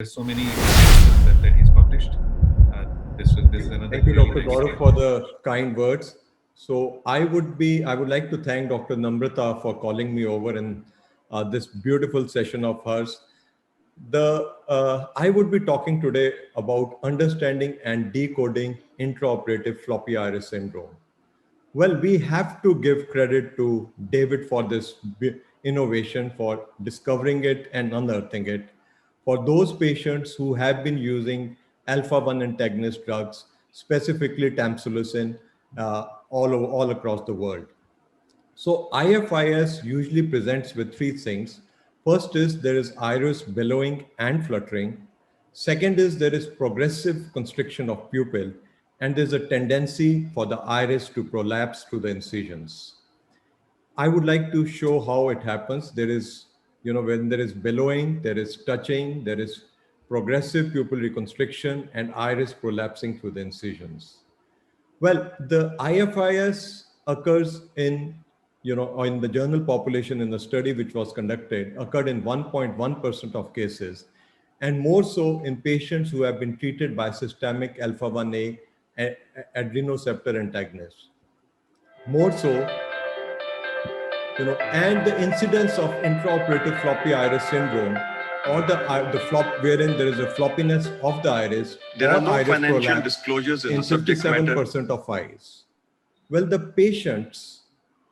There's so many papers that he's published. This is another. Thank you, really Dr. nice Gaurav, paper. for the kind words. So I would like to thank Dr. Namrata for calling me over in this beautiful session of hers. I would be talking today about understanding and decoding intraoperative floppy iris syndrome. Well, we have to give credit to David for this innovation, for discovering it and unearthing it. For those patients who have been using alpha-1 antagonist drugs, specifically tamsulosin, all across the world. So IFIS usually presents with three things. First is there is iris billowing and fluttering. Second is there is progressive constriction of pupil, and there's a tendency for the iris to prolapse through the incisions. I would like to show how it happens. There is, when there is billowing, there is touching, there is progressive pupil reconstriction and iris prolapsing through the incisions. Well, the IFIS occurs in, or in the general population in the study which was conducted, occurred in 1.1% of cases, and more so in patients who have been treated by systemic alpha-1A adrenoceptor antagonists. More so, and the incidence of intraoperative floppy iris syndrome or the flop wherein there is a floppiness of the iris. There are no iris financial disclosures in the subject matter. 57% of eyes. Well, the patients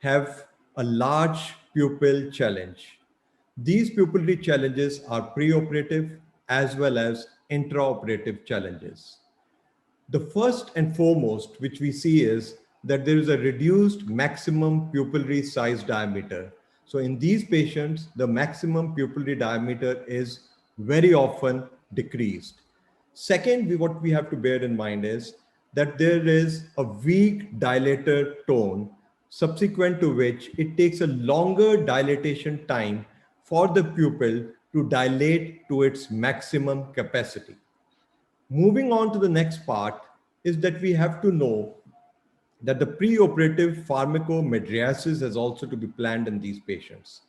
have a large pupil challenge. These pupillary challenges are preoperative as well as intraoperative challenges. The first and foremost, which we see is that there is a reduced maximum pupillary size diameter. So in these patients, the maximum pupillary diameter is very often decreased. Second, what we have to bear in mind is that there is a weak dilator tone, subsequent to which it takes a longer dilatation time for the pupil to dilate to its maximum capacity. Moving on to the next part is that we have to know that the preoperative pharmacomydriasis has also to be planned in these patients.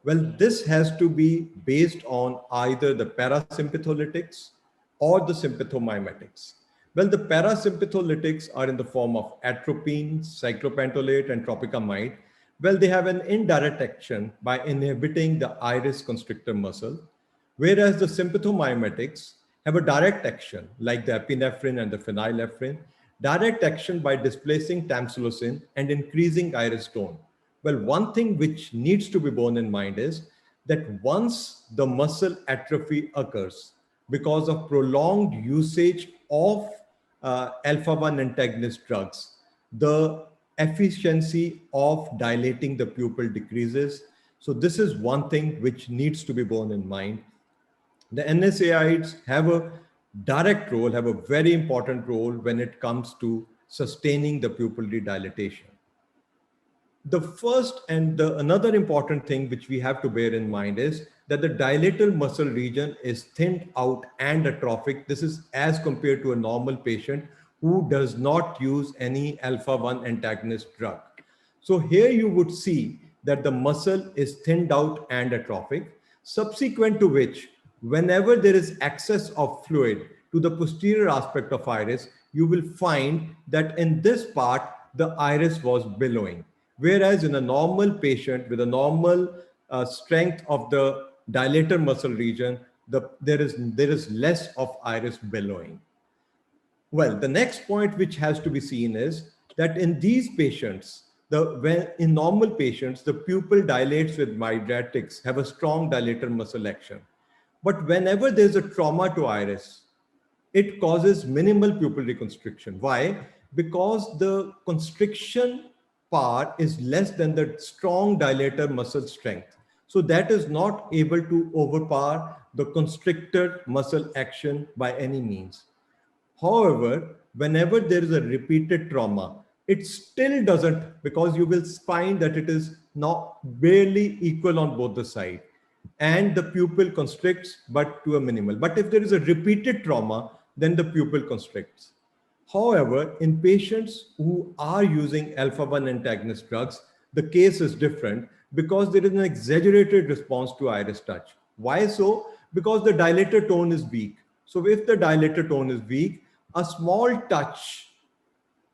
Well, this has to be based on either the parasympatholytics or the sympathomimetics. Well, the parasympatholytics are in the form of atropine, cyclopentolate, and tropicamide. Well, they have an indirect action by inhibiting the iris constrictor muscle, whereas the sympathomimetics have a direct action like the epinephrine and the phenylephrine, direct action by displacing tamsulosin and increasing iris tone. Well, one thing which needs to be borne in mind is that once the muscle atrophy occurs because of prolonged usage of alpha-1 antagonist drugs, the efficiency of dilating the pupil decreases. So this is one thing which needs to be borne in mind. The NSAIDs have a direct role, have a very important role when it comes to sustaining the pupillary dilatation. The first and another important thing which we have to bear in mind is that the dilatal muscle region is thinned out and atrophic. This is as compared to a normal patient who does not use any alpha-1 antagonist drug. So here you would see that the muscle is thinned out and atrophic, subsequent to which whenever there is excess of fluid to the posterior aspect of iris, you will find that in this part, the iris was billowing. Whereas in a normal patient with a normal strength of the dilator muscle region, there is less of iris billowing. Well, the next point which has to be seen is that in these patients, in normal patients, the pupil dilates with mydriatics, have a strong dilator muscle action. But whenever there's a trauma to iris, it causes minimal pupil reconstriction. Why? Because the constriction power is less than the strong dilator muscle strength. So that is not able to overpower the constrictor muscle action by any means. However, whenever there is a repeated trauma, it still doesn't, because you will find that it is not barely equal on both the sides. And the pupil constricts, but to a minimal. But if there is a repeated trauma, then the pupil constricts. However, in patients who are using alpha-1 antagonist drugs, the case is different because there is an exaggerated response to iris touch. Why so? because the dilator tone is weak. So if the dilator tone is weak, a small touch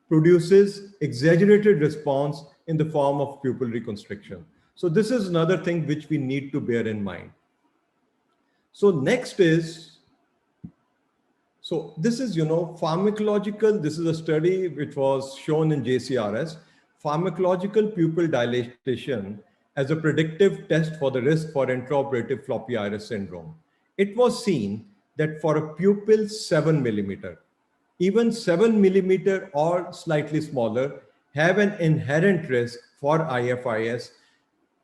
produces exaggerated response in the form of pupillary constriction. So this is another thing which we need to bear in mind. So next is, so this is, pharmacological. This is a study which was shown in JCRS, pharmacological pupil dilation as a predictive test for the risk for intraoperative floppy iris syndrome. It was seen that for a pupil 7 millimeter, even 7 millimeter or slightly smaller have an inherent risk for IFIS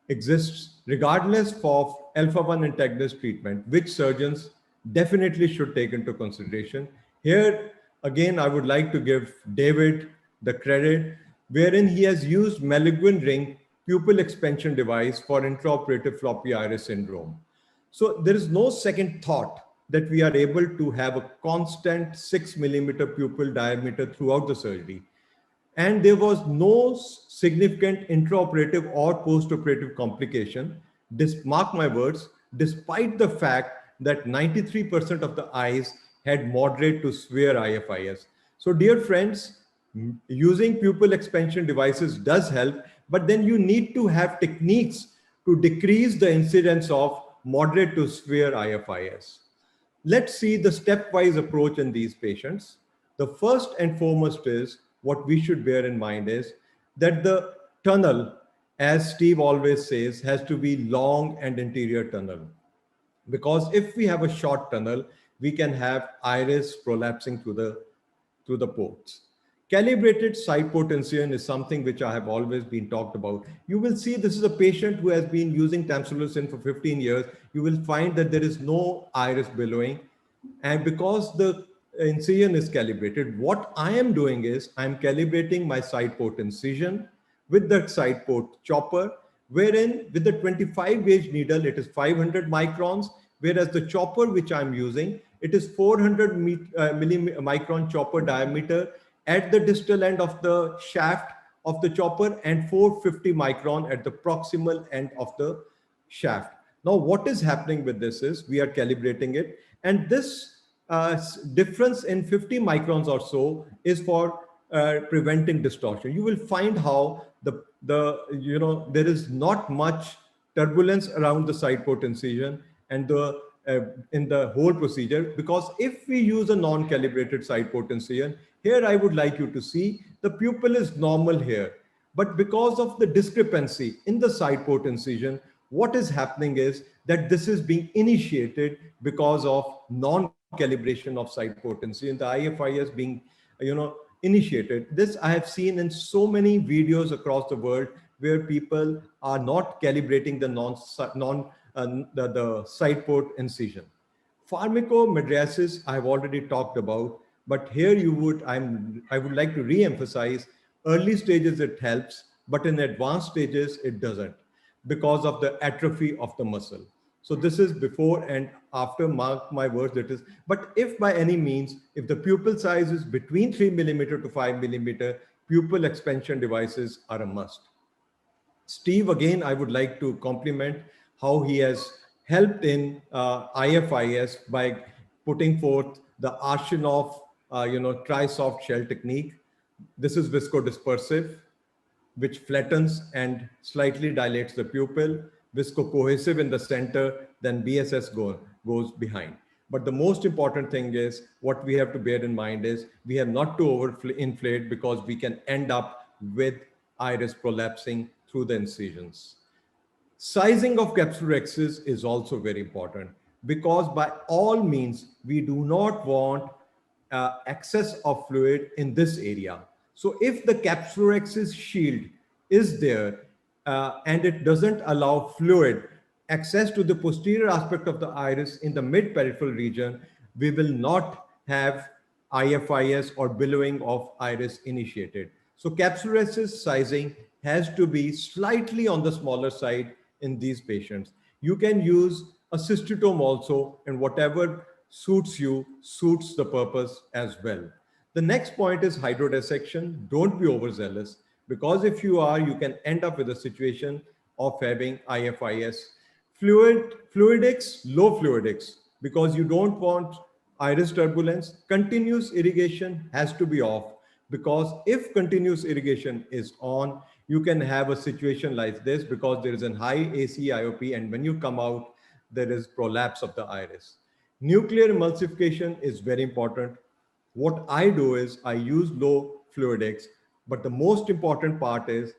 exists regardless of alpha-1 antagonist treatment, which surgeons definitely should take into consideration. Here, again, I would like to give David the credit, wherein he has used Malignant ring pupil expansion device for intraoperative floppy iris syndrome. So there is no second thought that we are able to have a constant 6 millimeter pupil diameter throughout the surgery. And there was no significant intraoperative or postoperative complication, mark my words, despite the fact that 93% of the eyes had moderate to severe IFIS. So dear friends, using pupil expansion devices does help, but then you need to have techniques to decrease the incidence of moderate to severe IFIS. Let's see the stepwise approach in these patients. The first and foremost is, what we should bear in mind is that the tunnel, as Steve always says, has to be long and anterior tunnel. Because if we have a short tunnel, we can have iris prolapsing through the ports. Calibrated side port incision is something which I have always been talked about. You will see this is a patient who has been using tamsulosin for 15 years. You will find that there is no iris billowing. And because the incision is calibrated, what I am doing is I'm calibrating my side port incision with the side port chopper, wherein with the 25 gauge needle, it is 500 microns, whereas the chopper which I'm using, it is 400 micron chopper diameter at the distal end of the shaft of the chopper and 450 micron at the proximal end of the shaft. Now, what is happening with this is we are calibrating it, and this difference in 50 microns or so is for preventing distortion. You will find how there is not much turbulence around the side port incision and in the whole procedure, because if we use a non-calibrated side port incision, here I would like you to see the pupil is normal here, but because of the discrepancy in the side port incision, what is happening is that this is being initiated because of non-calibration of side port incision, the IFIS being initiated. This I have seen in so many videos across the world where people are not calibrating the the side port incision. Pharmacomydriasis I have already talked about, but here I would like to re-emphasize, early stages it helps, but in advanced stages it doesn't, because of the atrophy of the muscle. So this is before and after, mark my words, it is. But if by any means, if the pupil size is between 3 millimeter to 5 millimeter, pupil expansion devices are a must. Steve, again, I would like to compliment how he has helped in IFIS by putting forth the Arshinov, tri-soft shell technique. This is viscodispersive, which flattens and slightly dilates the pupil, viscocohesive in the center, then BSS goes behind. But the most important thing is, what we have to bear in mind is we have not to overinflate, because we can end up with iris prolapsing through the incisions. Sizing of capsulorhexis is also very important, because by all means, we do not want excess of fluid in this area. So if the capsulorhexis shield is there and it doesn't allow fluid access to the posterior aspect of the iris in the mid-peripheral region, we will not have IFIS or billowing of iris initiated. So capsulorhexis sizing has to be slightly on the smaller side in these patients. You can use a cystotome also, and whatever suits you suits the purpose as well. The next point is hydrodissection. Don't be overzealous, because if you are, you can end up with a situation of having IFIS. Fluidics, low fluidics, because you don't want iris turbulence. Continuous irrigation has to be off, because if continuous irrigation is on, you can have a situation like this, because there is a high AC IOP, and when you come out, there is prolapse of the iris. Nuclear emulsification is very important. What I do is I use low fluidics, but the most important part is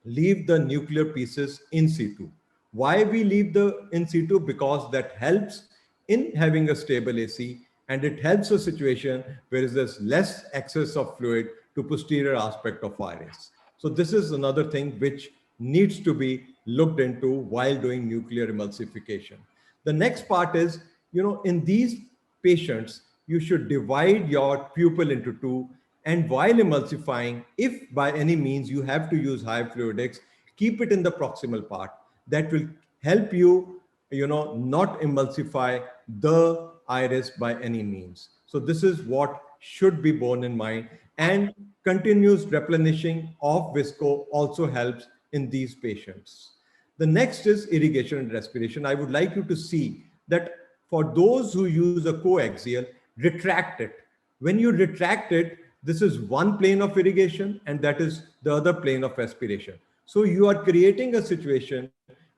leave the nuclear pieces in situ. Why we leave the in situ? Because that helps in having a stable AC, and it helps a situation where there's less excess of fluid to posterior aspect of iris. So this is another thing which needs to be looked into while doing nuclear emulsification. The next part is, in these patients, you should divide your pupil into two. And while emulsifying, if by any means you have to use high fluidics, keep it in the proximal part. That will help you, not emulsify the iris by any means. So this is what should be borne in mind. And continuous replenishing of visco also helps in these patients. The next is irrigation and respiration. I would like you to see that for those who use a coaxial, retract it. When you retract it, this is one plane of irrigation and that is the other plane of respiration. So you are creating a situation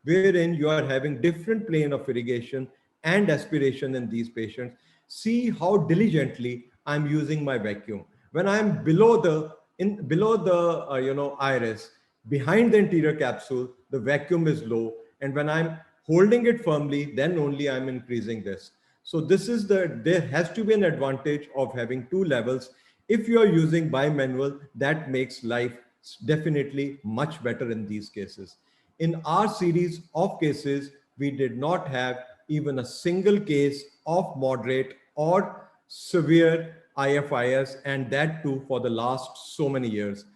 wherein you are having different plane of irrigation and aspiration in these patients. See how diligently I'm using my vacuum. When I'm below the iris, behind the anterior capsule, the vacuum is low, and when I'm holding it firmly, then only I'm increasing this. So there has to be an advantage of having two levels. If you are using bimanual, that makes life definitely much better in these cases. In our series of cases, we did not have even a single case of moderate or severe IFIS, and that too for the last so many years.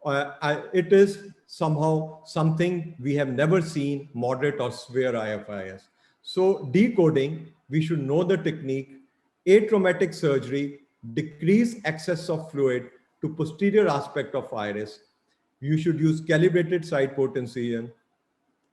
It is somehow something we have never seen, moderate or severe IFIS. So decoding, we should know the technique. Atraumatic surgery, decrease excess of fluid to posterior aspect of iris. You should use calibrated side port incision,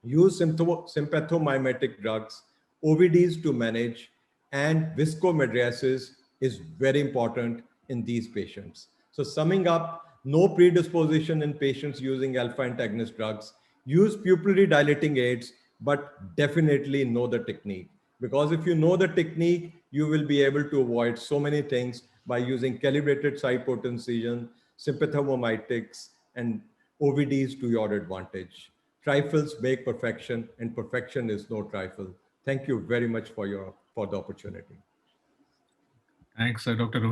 use sympathomimetic drugs, OVDs to manage, and viscomydriasis is very important in these patients. So summing up, no predisposition in patients using alpha antagonist drugs. Use pupillary dilating aids, but definitely know the technique. Because if you know the technique, you will be able to avoid so many things by using calibrated side port incision, sympathomimetics, and OVDs to your advantage. Trifles make perfection, and perfection is no trifle. Thank you very much for the opportunity. Thanks, Dr. Rohit.